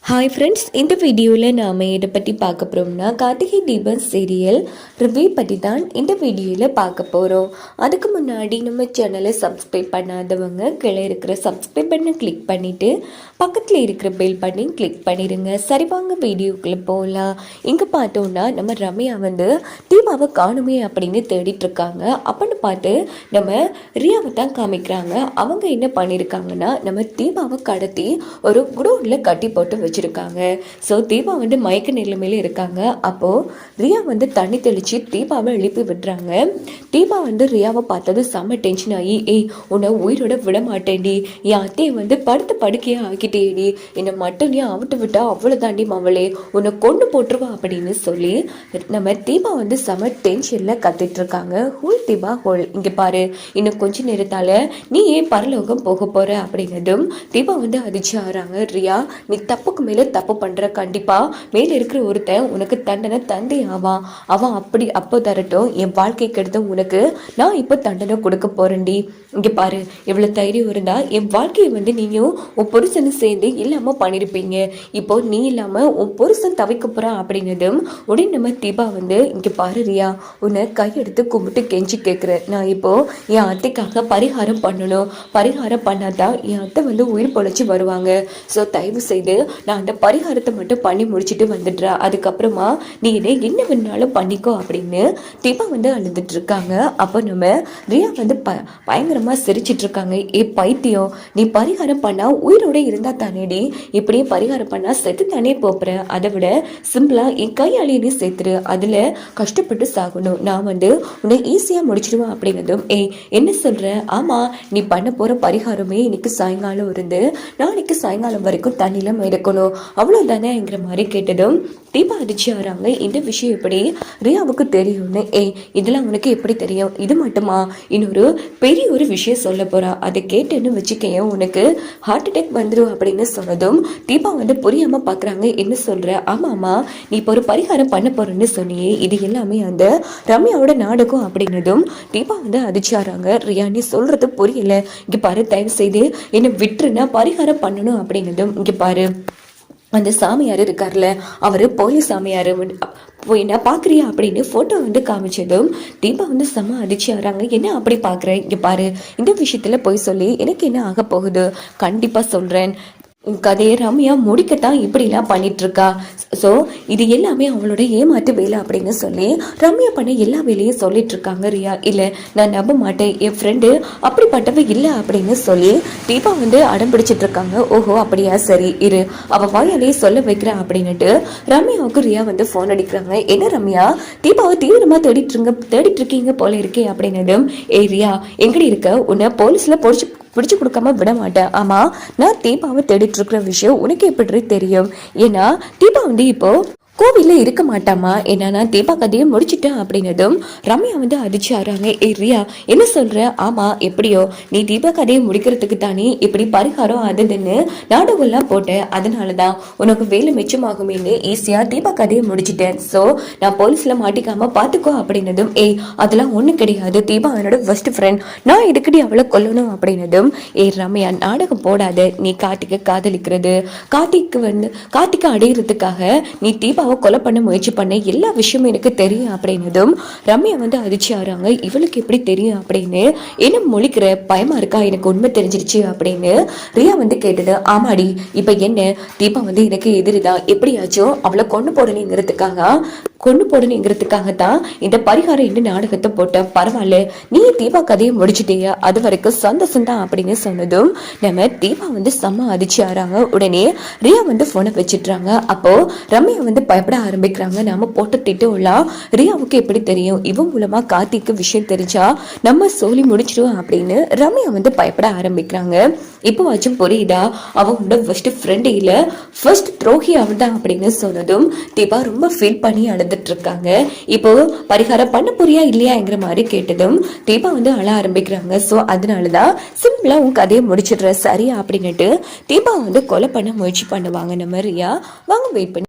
Hi friends, இந்த வீடியோவில் நாம் இதை பற்றி பார்க்க போகிறோம்னா கார்த்திகை தீபம் சீரியல் ரிவ்யூ பற்றி தான் இந்த வீடியோவில் பார்க்க போகிறோம். அதுக்கு முன்னாடி நம்ம சேனலை சப்ஸ்கிரைப் பண்ணாதவங்க கீழே இருக்கிற சப்ஸ்கிரைப் பண்ண கிளிக் பண்ணிவிட்டு பக்கத்தில் இருக்கிற பெல் பண்ணி கிளிக் பண்ணிடுங்க. சரி வாங்க வீடியோக்குள்ளே போகலாம். இங்கே பார்த்தோன்னா நம்ம ரம்யா தீபாவை காணுமே அப்படின்னு தேடிட்டுருக்காங்க. அப்படின்னு பார்த்து நம்ம ரியாவை தான் காமிக்கிறாங்க. அவங்க என்ன பண்ணியிருக்காங்கன்னா நம்ம தீபாவை கடத்தி ஒரு குடோனில் கட்டி போட்டு வச்சிருக்காங்க. ஸோ தீபா மயக்க நிலைமையில இருக்காங்க. அப்போ ரியா தண்ணி தெளிச்சு தீபாவை எழுப்பி விடுறாங்க. தீபா ரியாவை பார்த்தது செம்ம டென்ஷன் ஆகி, உன்னை உயிரோட விட மாட்டேன்டி, என் அத்தையை படுத்த படுக்கையா ஆக்கிட்டேடி, என்னை மட்டும் நீ அவிட்டு விட்டா அவ்வளோ தாண்டி மவளே, உன்னை கொண்டு போட்டுருவா அப்படின்னு சொல்லி நம்ம தீபா செம்ம டென்ஷன்ல கத்திட்டு இருக்காங்க. ஹோல் தீபா ஹோல், இங்க பாரு, இன்னும் கொஞ்ச நேரத்தால நீ ஏன் பரலோகம் போக போற அப்படின்னதும் தீபா அதிர்ச்சி ஆறாங்க. ரியா, நீ தப்புக்கு மேல தப்பு பண்ற, கண்டிப்பா மேல இருக்கிற ஒருத்தன் உனக்கு தண்டனை தந்தை ஆவான். அவன் அப்படி அப்போ தரட்டும், என் வாழ்க்கைக்கு எடுத்த உனக்கு நான் இப்போ தண்டனை கொடுக்க போறேன்டி. இங்க பாரு, எவ்வளவு தைரியம் இருந்தா என் வாழ்க்கையை நீயும் உன் புருஷனு சேர்ந்து இல்லாம பண்ணிருப்பீங்க. இப்போ நீ இல்லாம உன் புருஷன் தவிக்க போறான் அப்படின்னதும் உடனே நம்ம தீபா இங்க பாரு ரியா, உன்னை கையெடுத்து கும்பிட்டு கெஞ்சி கேட்குறேன். நான் இப்போ என் அத்தைக்காக பரிகாரம் பண்ணணும். பரிகாரம் பண்ணாதான் என் அத்தை உயிர் பொழைச்சி வருவாங்க. ஸோ தயவு செய்து நான் அந்த பரிகாரத்தை மட்டும் பண்ணி முடிச்சுட்டு வந்துடுறா, அதுக்கப்புறமா நீ என்ன வேணாலும் பண்ணிக்கோ அப்படின்னு தீபா அழுதுட்டு இருக்காங்க. அப்போ நம்ம ரியா பயங்கரமா சிரிச்சிட்டு இருக்காங்க. பைத்தியம், நீ பரிகாரம் பண்ணா உயிரோட இருந்தா தானேடி, இப்படியே பரிகாரம் பண்ணா செத்து தானே போப்புற, அதை விட சிம்பிளா என் கையாலேயே நீ சேர்த்துரு, அதுல கஷ்டப்பட்டு சாகணும், நான் உன்னை ஈஸியா முடிச்சிடுவேன் அப்படின்னதும் என்ன சொல்ற, ஆமா நீ பண்ண போற பரிகாரமே இன்னைக்கு சாயங்காலம் இருந்து நாளைக்கு சாயங்காலம் வரைக்கும் தண்ணியில மிதக்கணும், அவ்வளவுதானேங்கிற மாதிரி கேட்டதும் தீபா அதிர்ச்சி ஆறாங்க. இந்த விஷயம் எப்படி ரியாவுக்கு தெரியும்னு. இதெல்லாம் உனக்கு எப்படி தெரியும்? இது மட்டுமா, இன்னொரு பெரிய ஒரு விஷயம் சொல்ல போறா, அதை கேட்டுன்னு வச்சுக்கைய உனக்கு ஹார்ட் அட்டாக் வந்துடும் அப்படின்னு சொன்னதும் தீபா புரியாம பாக்குறாங்க. என்ன சொல்ற? ஆமாமா, நீ இப்போ ஒரு பரிகாரம் பண்ண போறேன்னு சொன்னியே, இது எல்லாமே அந்த ரம்யாவோட நாடகம் அப்படின்னதும் தீபா அதிர்ச்சி ஆறாங்க. ரியா, நீ சொல்றது புரியல, இங்க பாரு, தயவு செய்து என்ன விட்டுருன்னா பரிகாரம் பண்ணணும் அப்படின்னதும் இங்க பாரு, அந்த சாமியார் இருக்கார்ல, அவரு போலீஸ் சாமியார், போய் என்ன பாக்குறியா அப்படின்னு போட்டோ காமிச்சதும் தீபா செம்ம அதிர்ச்சி ஆறாங்க. என்ன அப்படி பாக்குறேன்? இங்க பாரு, இந்த விஷயத்துல போய் சொல்லி எனக்கு என்ன ஆக போகுது, கண்டிப்பா சொல்றேன், உன் கதையை ரம்யா முடிக்கத்தான் இப்படிலாம் பண்ணிட்டு இருக்கா. ஸோ இது எல்லாமே அவளோட ஏமாற்று வேலை அப்படின்னு சொல்லி ரம்யா பண்ண எல்லா வேலையும் சொல்லிட்டு இருக்காங்க. ரியா, இல்லை நான் நம்ப மாட்டேன், என் ஃப்ரெண்டு அப்படிப்பட்டவ இல்லை அப்படின்னு சொல்லி தீபா அடம் பிடிச்சிட்டு இருக்காங்க. ஓஹோ அப்படியா, சரி இரு, அவ வாயாலேயே சொல்ல வைக்கிறேன் அப்படின்னுட்டு ரம்யாவுக்கு ரியா ஃபோன் அடிக்கிறாங்க. என்ன ரம்யா, தீபாவை தீவிரமா தேடிட்டு இருக்கீங்க போல இருக்கே அப்படின்னதும், ரியா எங்கடி இருக்க, உன்னை போலீஸ்ல பிடிச்சு கொடுக்காம விட மாட்டேன். ஆமா, நான் தீபாவை தேடிட்டு இருக்கிற விஷயம் உனக்கு எப்படி தெரியும்? ஏன்னா தீபா இப்போ கோவில்ல இருக்க மாட்டாமா, என்னன்னா தீபா கதையை முடிச்சுட்டேன் அப்படின்னதும் ரம்யா அதிர்ச்சி ஆறாங்க. ரியா, என்ன சொல்ற? ஆமா, எப்படியோ நீ தீபா கதையை முடிக்கிறதுக்கு தானே இப்படி பரிகாரம் அதுன்னு நாடகம்லாம் போட்டேன், அதனாலதான் உனக்கு வேலை மிச்சமாகுமேன்னு ஈஸியா தீபா கதையை முடிச்சுட்டேன். ஸோ நான் போலீஸ்ல மாட்டிக்காம பாத்துக்கோ அப்படின்னதும் அதெல்லாம் ஒண்ணு கிடையாது, தீபா என்னோட பெஸ்ட் ஃப்ரெண்ட், நான் எதுக்கடி அவளை கொல்லணும் அப்படின்னதும் ரம்யா, நாடகம் போடாத, நீ கார்த்திகை காதலிக்கிறது, கார்த்திகை அடையிறதுக்காக நீ தீபா கொலை பண்ண முயற்சி பண்ண எல்லா விஷயமும் எனக்கு தெரியும் அப்படின்னதும் ரம்யா அதிர்ச்சி ஆறாங்க. இவளுக்கு எப்படி தெரியும் அப்படின்னு, என்ன மொழிக்கிற, பயமா இருக்கா, எனக்கு உண்மை தெரிஞ்சிருச்சு அப்படின்னு ரியா கேட்டது. ஆமாடி, இப்ப என்ன, தீபா எனக்கு எதிரிதான், எப்படியாச்சும் அவளை கொண்டு போடணுங்கிறதுக்காகத்தான் இந்த பரிகாரம் இந்த நாடகத்தை போட்ட, பரவாயில்ல நீ தீபா கதையை முடிச்சுட்டியா, அது வரைக்கும் சந்தோஷம் தான் அப்படின்னு சொன்னதும் நம்ம தீபா செம்ம அதிர்ச்சி ஆறாங்க. உடனே ரியா போனை வச்சிடுறாங்க. அப்போ ரம்யா பயப்பட ஆரம்பிக்கிறாங்க. நாம போட்ட திட்டம்லாம் ரியாவுக்கு எப்படி தெரியும், இவன் மூலமா கார்த்திக்கு விஷயம் தெரிஞ்சா நம்ம சொல்லி முடிச்சிடுவோம் அப்படின்னு ரம்யா பயப்பட ஆரம்பிக்கிறாங்க. இப்போ வாச்சும் புரியுதா, அவங்களோட ஃபர்ஸ்ட் ஃப்ரெண்ட் இல்ல, ஃபர்ஸ்ட் துரோகி அவன் தான் அப்படின்னு சொன்னதும் தீபா ரொம்ப ஃபீல் பண்ணி அழுதுட்டு இருக்காங்க. இப்போ பரிகாரம் பண்ண புரியா இல்லையாங்கிற மாதிரி கேட்டதும் தீபா அழ ஆரம்பிக்கிறாங்க. ஸோ அதனாலதான் சிம்பிளா உன் கதையை முடிச்சிடுற சரியா அப்படின்னுட்டு தீபா கொலை பண்ண முயற்சி பண்ணுவாங்க. நம்ம ரியா வாங்க வெயிட் பண்ணி